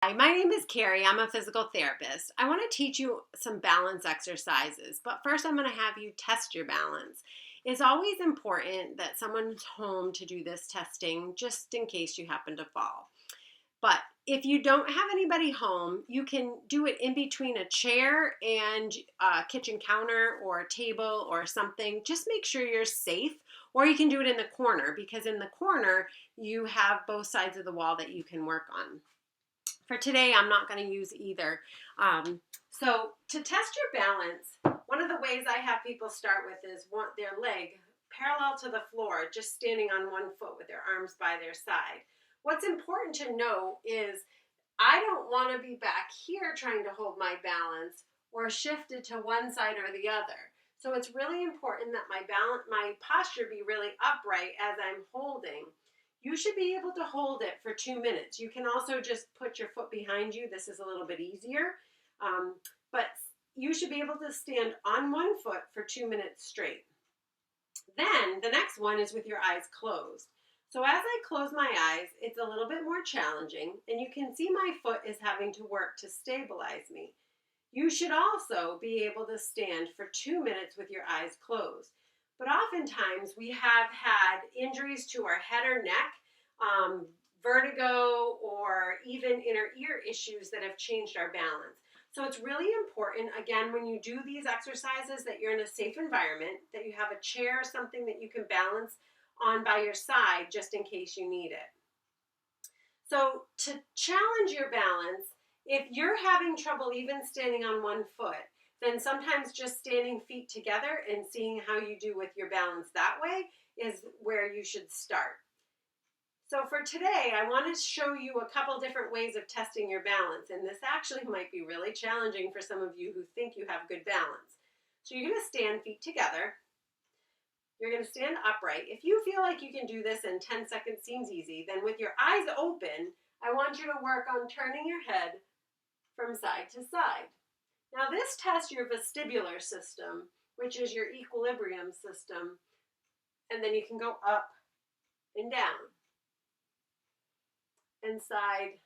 Hi, my name is Carrie. I'm a physical therapist. I want to teach you some balance exercises, but first I'm going to have you test your balance. It's always important that someone's home to do this testing just in case you happen to fall. But if you don't have anybody home, you can do it in between a chair and a kitchen counter or a table or something. Just make sure you're safe, or you can do it in the corner because in the corner you have both sides of the wall that you can work on. For today, I'm not going to use either. So to test your balance, one of the ways I have people start with is their leg parallel to the floor, just standing on one foot with their arms by their side. What's important to know is I don't want to be back here trying to hold my balance or shifted to one side or the other. So it's really important that my posture be really upright as I'm holding. You should be able to hold it for 2 minutes. You can also just put your foot behind you. This is a little bit easier. But you should be able to stand on one foot for 2 minutes straight. Then the next one is with your eyes closed. So as I close my eyes, it's a little bit more challenging, and you can see my foot is having to work to stabilize me. You should also be able to stand for 2 minutes with your eyes closed. But oftentimes we have had injuries to our head or neck, vertigo, or even inner ear issues that have changed our balance. So it's really important, again, when you do these exercises, that you're in a safe environment, that you have a chair or something that you can balance on by your side just in case you need it. So to challenge your balance, if you're having trouble even standing on one foot, then sometimes just standing feet together and seeing how you do with your balance that way is where you should start. So for today, I want to show you a couple different ways of testing your balance, and this actually might be really challenging for some of you who think you have good balance. So you're going to stand feet together. You're going to stand upright. If you feel like you can do this in 10 seconds seems easy, then with your eyes open, I want you to work on turning your head from side to side. Now this tests your vestibular system, which is your equilibrium system, and then you can go up and down and side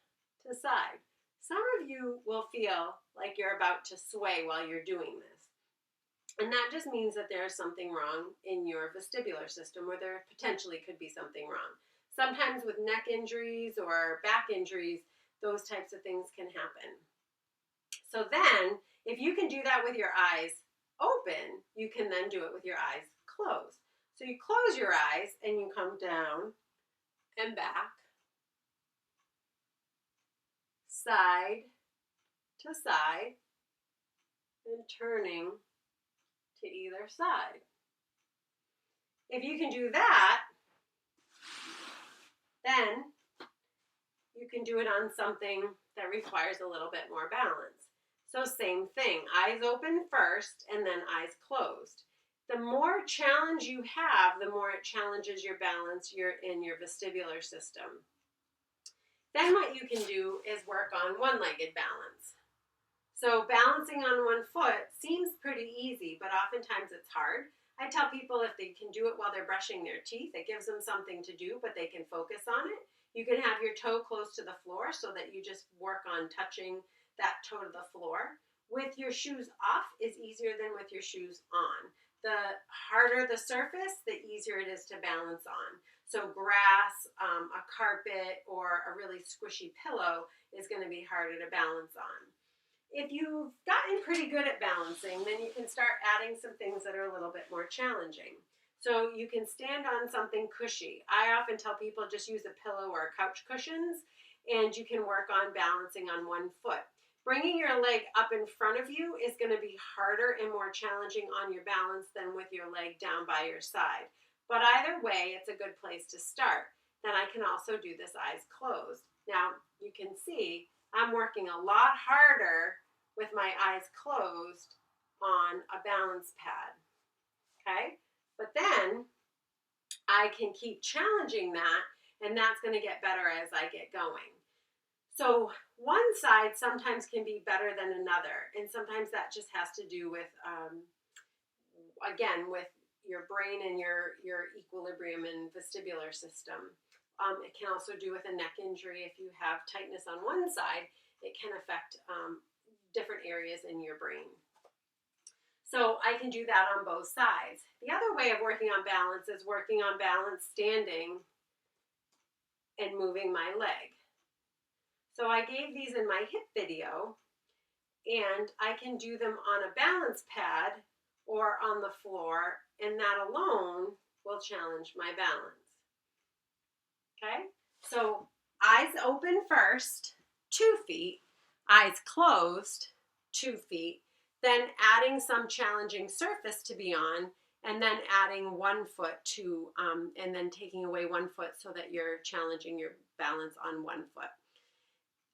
to side. Some of you will feel like you're about to sway while you're doing this. And that just means that there is something wrong in your vestibular system, or there potentially could be something wrong. Sometimes with neck injuries or back injuries, those types of things can happen. So then, if you can do that with your eyes open, you can then do it with your eyes closed. So you close your eyes and you come down and back, side to side, and turning to either side. If you can do that, then you can do it on something that requires a little bit more balance. So same thing, eyes open first and then eyes closed. The more challenge you have, the more it challenges your balance in your vestibular system. Then what you can do is work on one-legged balance. So balancing on one foot seems pretty easy, but oftentimes it's hard. I tell people if they can do it while they're brushing their teeth, it gives them something to do, but they can focus on it. You can have your toe close to the floor so that you just work on touching that toe to the floor. With your shoes off is easier than with your shoes on. The harder the surface, the easier it is to balance on. So grass, a carpet, or a really squishy pillow is going to be harder to balance on. If you've gotten pretty good at balancing, then you can start adding some things that are a little bit more challenging. So you can stand on something cushy. I often tell people just use a pillow or couch cushions, and you can work on balancing on one foot. Bringing your leg up in front of you is going to be harder and more challenging on your balance than with your leg down by your side. But either way, it's a good place to start. Then I can also do this eyes closed. Now, you can see I'm working a lot harder with my eyes closed on a balance pad, okay? But then I can keep challenging that, and that's going to get better as I get going. So one side sometimes can be better than another, and sometimes that just has to do with, again, with your brain and your equilibrium and vestibular system. It can also do with a neck injury if you have tightness on one side. it can affect different areas in your brain. So I can do that on both sides. The other way of working on balance is working on balance standing and moving my leg. So I gave these in my hip video, and I can do them on a balance pad or on the floor, and that alone will challenge my balance. Okay? So eyes open first, 2 feet, eyes closed, 2 feet, then adding some challenging surface to be on, and then adding 1 foot to, and then taking away 1 foot so that you're challenging your balance on 1 foot.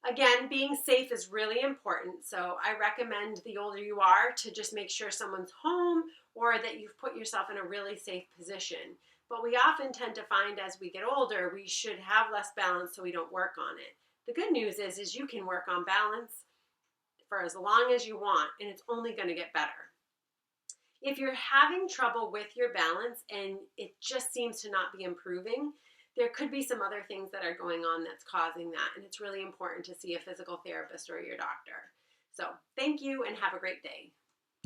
Again, being safe is really important, so I recommend the older you are to just make sure someone's home or that you've put yourself in a really safe position. But we often tend to find as we get older, we should have less balance so we don't work on it. The good news is you can work on balance for as long as you want, and it's only going to get better. If you're having trouble with your balance and it just seems to not be improving, there could be some other things that are going on that's causing that, and it's really important to see a physical therapist or your doctor. So thank you and have a great day.